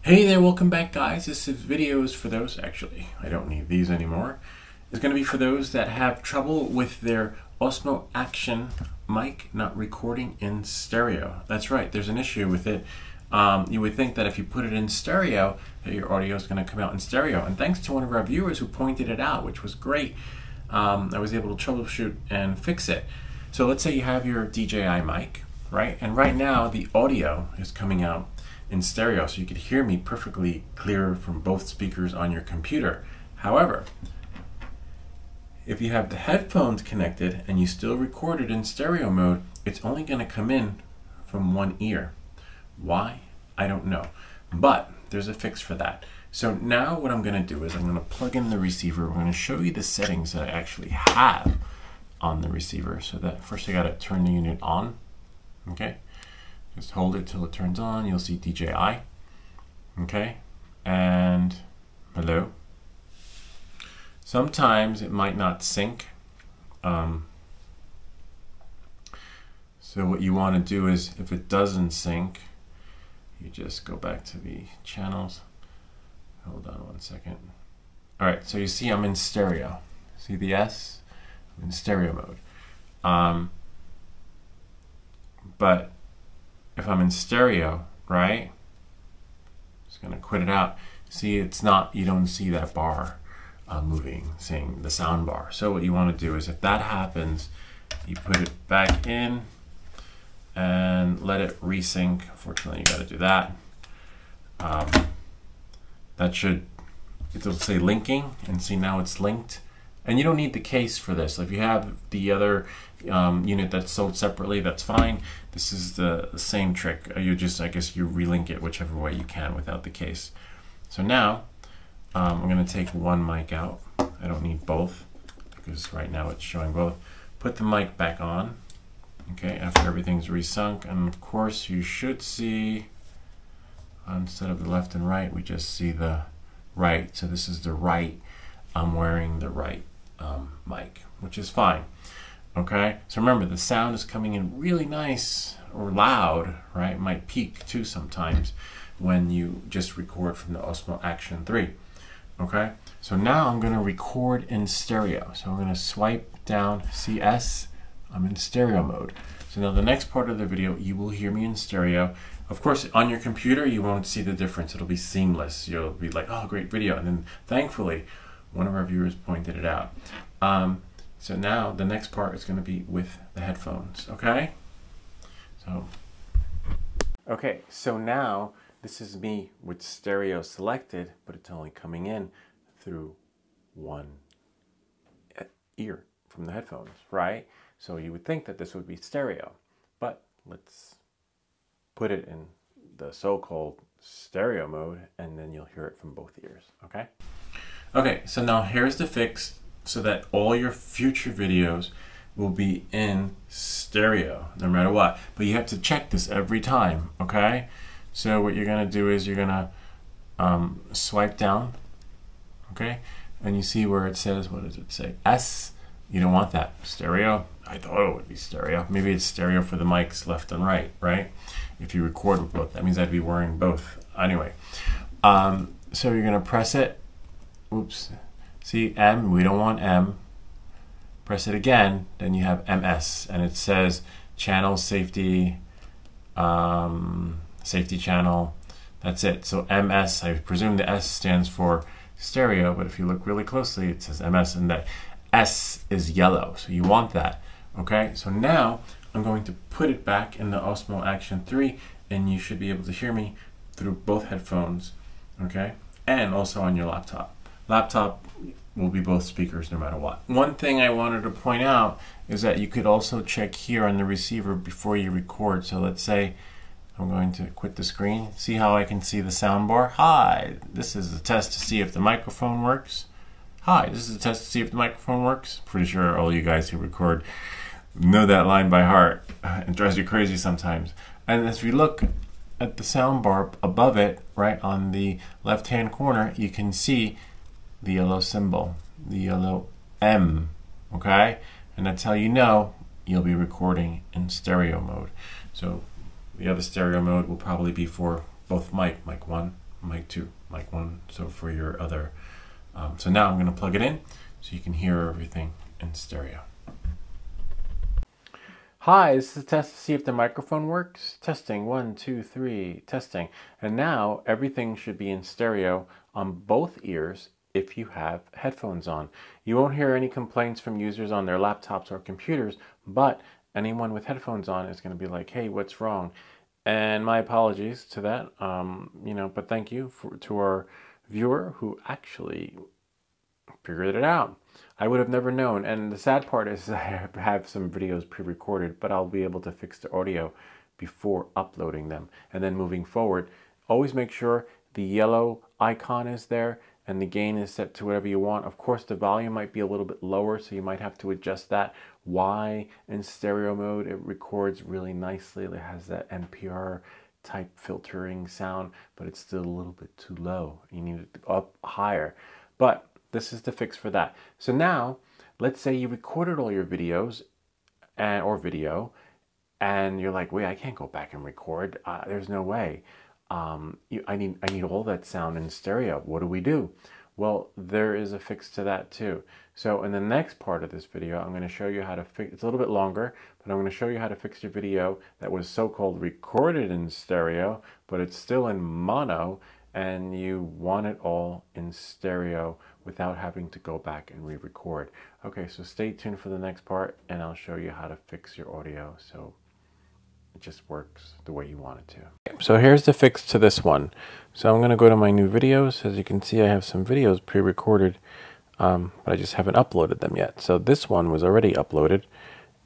Hey there, welcome back guys. This video is for those, actually, I don't need these anymore. It's going to be for those that have trouble with their Osmo Action mic not recording in stereo. That's right, there's an issue with it. You would think that if you put it in stereo, that your audio is going to come out in stereo. And thanks to one of our viewers who pointed it out, which was great, I was able to troubleshoot and fix it. So let's say you have your DJI mic, right? And right now the audio is coming out in stereo, so you could hear me perfectly clear from both speakers on your computer. However, if you have the headphones connected and you still record it in stereo mode, it's only going to come in from one ear. Why? I don't know. But there's a fix for that. So now what I'm going to do is I'm going to plug in the receiver. We're going to show you the settings that I actually have on the receiver. So that first I got to turn the unit on. Okay. Just hold it till it turns on. You'll see DJI. Okay. And hello. Sometimes it might not sync. So what you want to do is, if it doesn't sync, you just go back to the channels. Hold on one second. All right, so you see I'm in stereo. See the S? I'm in stereo mode. But if I'm in stereo, right? Just gonna quit it out. See, it's not, you don't see that bar moving, saying the sound bar. So what you want to do is, if that happens, you put it back in and let it resync. Fortunately, you got to do that. That should, it'll say linking, and see now it's linked. And you don't need the case for this. If you have the other unit that's sold separately, that's fine. This is the same trick. You just, I guess you relink it whichever way you can without the case. So now I'm going to take one mic out. I don't need both because right now it's showing both. Put the mic back on. Okay, after everything's resunk, and of course you should see, instead of the left and right, we just see the right. So this is the right. I'm wearing the right mic, which is fine. Okay, so remember, the sound is coming in really nice or loud, right? It might peak too sometimes when you just record from the Osmo Action 3. Okay, so now I'm going to record in stereo. So I'm going to swipe down CS. I'm in stereo mode. So now the next part of the video, you will hear me in stereo. Of course, on your computer, you won't see the difference. It'll be seamless. You'll be like, oh, great video. And then thankfully, one of our viewers pointed it out. So now the next part is going to be with the headphones. Okay. So now this is me with stereo selected, but it's only coming in through one ear from the headphones, right? So you would think that this would be stereo, but let's put it in the so-called stereo mode, and then you'll hear it from both ears, okay? Okay, so now here's the fix so that all your future videos will be in stereo, no matter what. But you have to check this every time, okay? So what you're gonna do is you're gonna swipe down, okay? And you see where it says, what does it say? S. You don't want that. Stereo? I thought it would be stereo. Maybe it's stereo for the mics left and right, right? If you record with both, that means I'd be wearing both. Anyway, so you're gonna press it. Oops. See, M, we don't want M. Press it again, then you have MS, and it says channel safety, safety channel. That's it. So MS, I presume the S stands for stereo, but if you look really closely, it says MS, and that S is yellow, so you want that. Okay, so now I'm going to put it back in the Osmo Action 3, and you should be able to hear me through both headphones, okay, and also on your laptop. Laptop will be both speakers no matter what. One thing I wanted to point out is that you could also check here on the receiver before you record. So let's say I'm going to quit the screen. See how I can see the sound bar? Hi, this is a test to see if the microphone works. Hi, this is a test to see if the microphone works. Pretty sure all you guys who record know that line by heart. It drives you crazy sometimes. And as we look at the sound bar above it, right on the left-hand corner, you can see the yellow symbol, the yellow M, okay? And that's how you know you'll be recording in stereo mode. So the other stereo mode will probably be for both mic 1, mic too, like one. So for your other, so now I'm going to plug it in so you can hear everything in stereo. Hi, this is a test to see if the microphone works. Testing, 1, 2, 3, testing. And now everything should be in stereo on both ears if you have headphones on. You won't hear any complaints from users on their laptops or computers, but anyone with headphones on is going to be like, hey, what's wrong? And my apologies to that, but thank you to our viewer who actually figured it out. I would have never known. And the sad part is I have some videos pre-recorded, but I'll be able to fix the audio before uploading them. And then moving forward, always make sure the yellow icon is there and the gain is set to whatever you want. Of course, the volume might be a little bit lower, so you might have to adjust that. Why in stereo mode, it records really nicely. It has that NPR type filtering sound, but it's still a little bit too low. You need it up higher. But this is the fix for that. So now, let's say you recorded all your videos or video, and you're like, wait, I can't go back and record. There's no way. I need all that sound in stereo. What do we do? Well, there is a fix to that too. So in the next part of this video, I'm going to show you how to fix. It's a little bit longer, but I'm going to show you how to fix your video that was so-called recorded in stereo, but it's still in mono, and you want it all in stereo without having to go back and re-record. Okay, so stay tuned for the next part, and I'll show you how to fix your audio so it just works the way you want it to. So here's the fix to this one. So I'm going to go to my new videos. As you can see, I have some videos pre-recorded, but I just haven't uploaded them yet. So this one was already uploaded.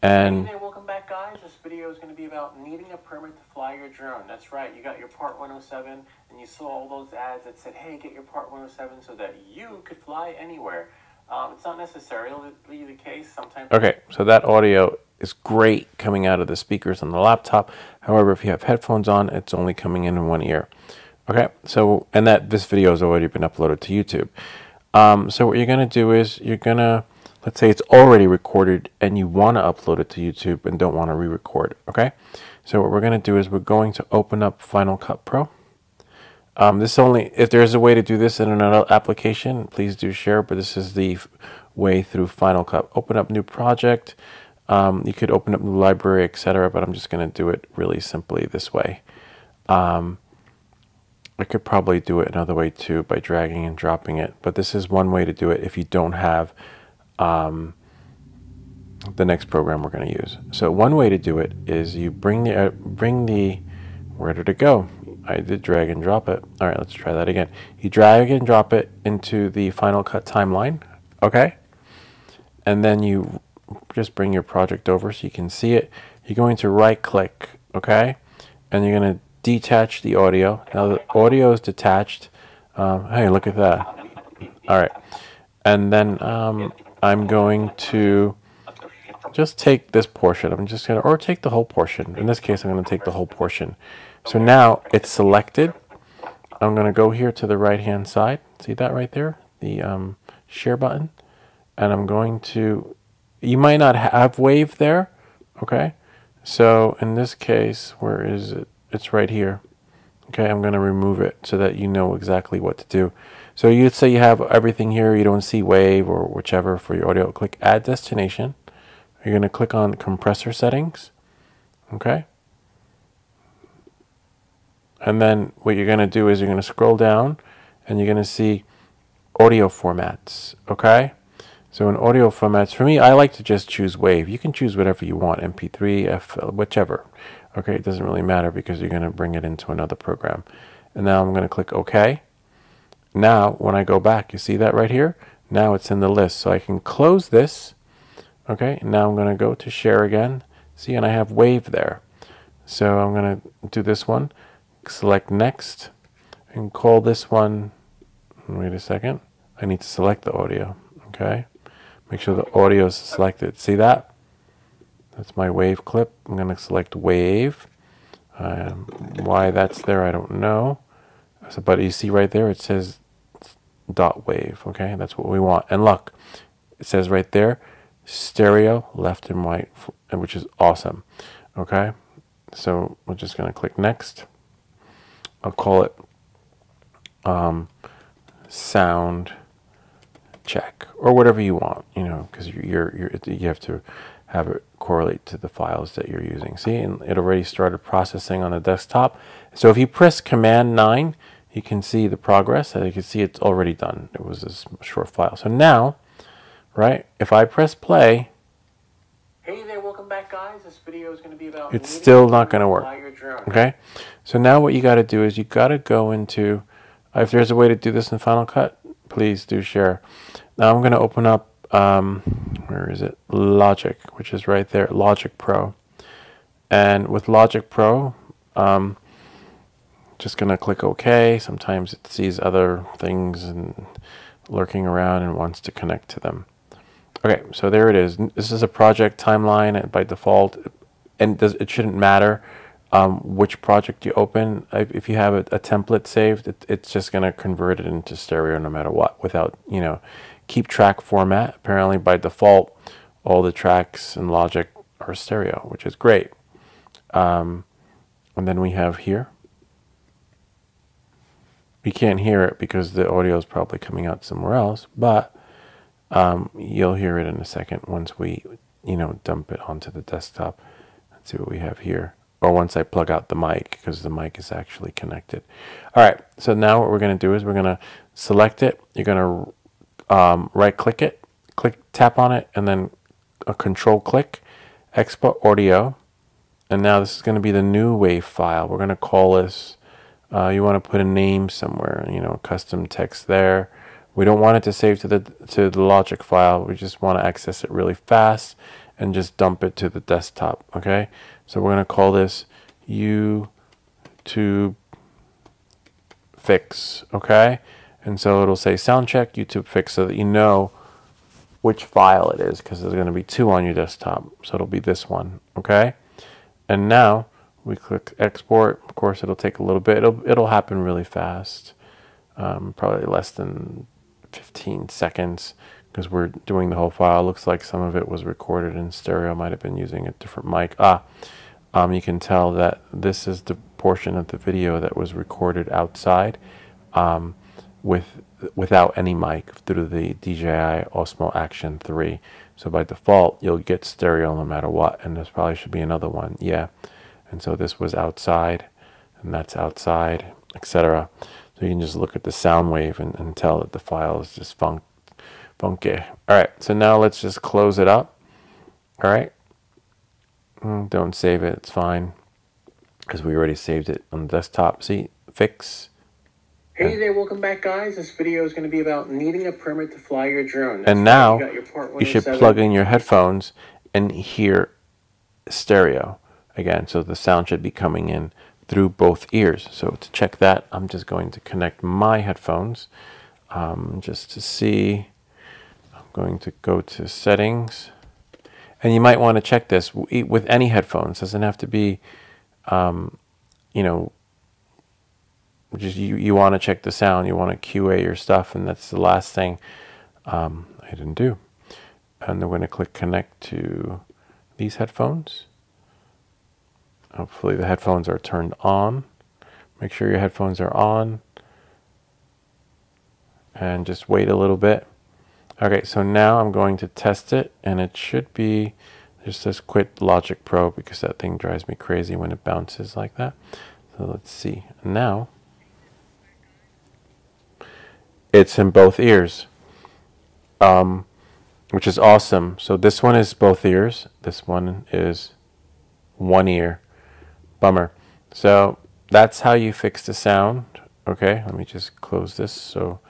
And hey, welcome back, guys. This video is going to be about needing a permit to fly your drone. That's right. You got your Part 107, and you saw all those ads that said, hey, get your Part 107 so that you could fly anywhere. It's not necessarily the case. Sometimes. Okay, so that audio is great coming out of the speakers on the laptop. However, if you have headphones on, it's only coming in one ear. Okay, so, and this video has already been uploaded to YouTube. So what you're going to do is you're going to, let's say it's already recorded and you want to upload it to YouTube and don't want to re-record, okay? So what we're going to do is we're going to open up Final Cut Pro. If there's a way to do this in another application, please do share, but this is the way through Final Cut. Open up new project. You could open up new library, etc., but I'm just going to do it really simply this way. I could probably do it another way too by dragging and dropping it, but this is one way to do it if you don't have the next program we're going to use. So one way to do it is you bring the where did it go? I did drag and drop it. All right, let's try that again. You drag and drop it into the Final Cut timeline, okay? And then you just bring your project over so you can see it. You're going to right click, okay? And you're going to detach the audio. Now the audio is detached. Hey, look at that. All right. And then I'm going to just take this portion. I'm just going to, or take the whole portion. In this case, I'm going to take the whole portion. So now it's selected. I'm going to go here to the right-hand side. See that right there? The share button. And I'm going to, you might not have wave there. Okay. So in this case, where is it? It's right here. Okay, I'm going to remove it so that you know exactly what to do. So you'd say you have everything here, you don't see wave or whichever for your audio. Click Add Destination. You're going to click on Compressor Settings. Okay. And then what you're going to do is you're going to scroll down and you're going to see audio formats. Okay. So in audio formats, for me, I like to just choose wave. You can choose whatever you want, MP3, FL, whichever. Okay, it doesn't really matter because you're going to bring it into another program. And now I'm going to click OK. Now, when I go back, you see that right here? Now it's in the list. So I can close this. Okay, now I'm going to go to share again. See, and I have wave there. So I'm going to do this one. Select next and call this one. Wait a second. I need to select the audio. Okay. Make sure the audio is selected. See that? That's my wave clip. I'm going to select wave. Why that's there, I don't know. So, but you see right there, it says dot wave. Okay, that's what we want. And look, it says right there, stereo, left and right, which is awesome. Okay, so we're just going to click next. I'll call it sound check or whatever you want, you know, because you have to have it correlate to the files that you're using. See, and it already started processing on the desktop. So if you press Command 9, you can see the progress, and you can see it's already done. It was this short file. So now, right, if I press play, hey there, welcome back, guys. This video is going to be about it's still not going to work. Okay, so now what you got to do is you got to go into, if there's a way to do this in Final Cut, please do share. Now I'm going to open up, where is it? Logic, which is right there, Logic Pro. And with Logic Pro, just going to click OK. Sometimes it sees other things and lurking around and wants to connect to them. Okay, so there it is. This is a project timeline by default, and it shouldn't matter which project you open. If you have a template saved, it's just going to convert it into stereo no matter what, without, you know, keep track format. Apparently by default, all the tracks in Logic are stereo, which is great. And then we have here. We can't hear it because the audio is probably coming out somewhere else, but you'll hear it in a second once we, you know, dump it onto the desktop. Let's see what we have here. Or once I plug out the mic, because the mic is actually connected. All right, so now what we're going to do is we're going to select it. You're going to right-click it, tap on it, and then a control click, export audio. And now this is going to be the new WAV file. We're going to call this, you want to put a name somewhere, you know, custom text there. We don't want it to save to the Logic file. We just want to access it really fast and just dump it to the desktop. Okay, so we're going to call this YouTube Fix. Okay, and so it'll say sound check YouTube Fix, so that you know which file it is, because there's going to be two on your desktop. So it'll be this one. Okay, and now we click export. Of course, it'll take a little bit. It'll happen really fast, probably less than 15 seconds, because we're doing the whole file. Looks like some of it was recorded in stereo, might have been using a different mic. You can tell that this is the portion of the video that was recorded outside without any mic through the DJI Osmo Action 3. So by default, you'll get stereo no matter what, and there's probably should be another one. Yeah, and so this was outside, and that's outside, etc. So you can just look at the sound wave and tell that the file is just funky. All right, so now let's just close it up. All right, don't save it, it's fine, because we already saved it on the desktop. See, fix. Hey there, welcome back, guys. This video is going to be about needing a permit to fly your drone. And now you should plug in your headphones and hear stereo again, so the sound should be coming in through both ears. So to check that, I'm just going to connect my headphones just to see. I'm going to go to settings, and you might want to check this with any headphones. It doesn't have to be, you know, just you want to check the sound. You want to QA your stuff, and that's the last thing I didn't do. And then we're going to click connect to these headphones. Hopefully the headphones are turned on. Make sure your headphones are on. And just wait a little bit. Okay, so now I'm going to test it, and it should be, just says quit Logic Pro, because that thing drives me crazy when it bounces like that. So let's see. Now, it's in both ears, which is awesome. So this one is both ears. This one is one ear. Bummer. So that's how you fix the sound. Okay, let me just close this. So,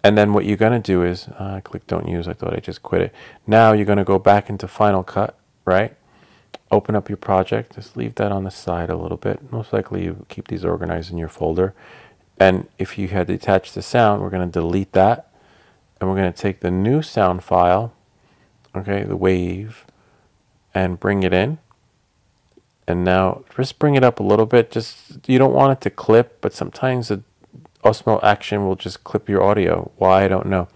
and then what you're going to do is, click don't use. I thought I just quit it. Now you're going to go back into Final Cut, right? Open up your project. Just leave that on the side a little bit. Most likely you keep these organized in your folder. And if you had detached the sound, we're going to delete that. And we're going to take the new sound file, okay, the wave, and bring it in. And now just bring it up a little bit. Just, you don't want it to clip, but sometimes the Osmo Action will just clip your audio. Why, I don't know.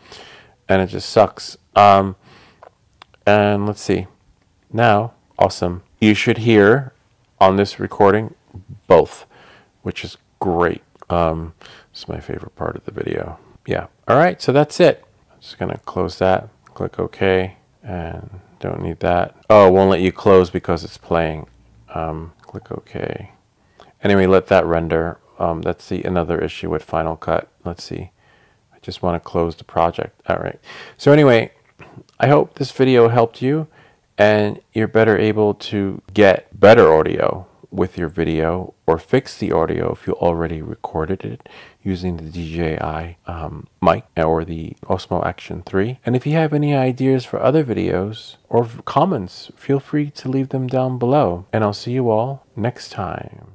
And it just sucks. And let's see. Now, awesome. You should hear on this recording both, which is great. It's my favorite part of the video. Yeah. All right. So that's it. I'm just going to close that. Click OK. And don't need that. Oh, it won't let you close because it's playing. Click OK. Anyway, let that render. That's another issue with Final Cut. Let's see. I just want to close the project. All right. So anyway, I hope this video helped you and you're better able to get better audio with your video, or fix the audio if you already recorded it using the DJI mic or the Osmo Action 3. And if you have any ideas for other videos or comments, feel free to leave them down below. And I'll see you all next time.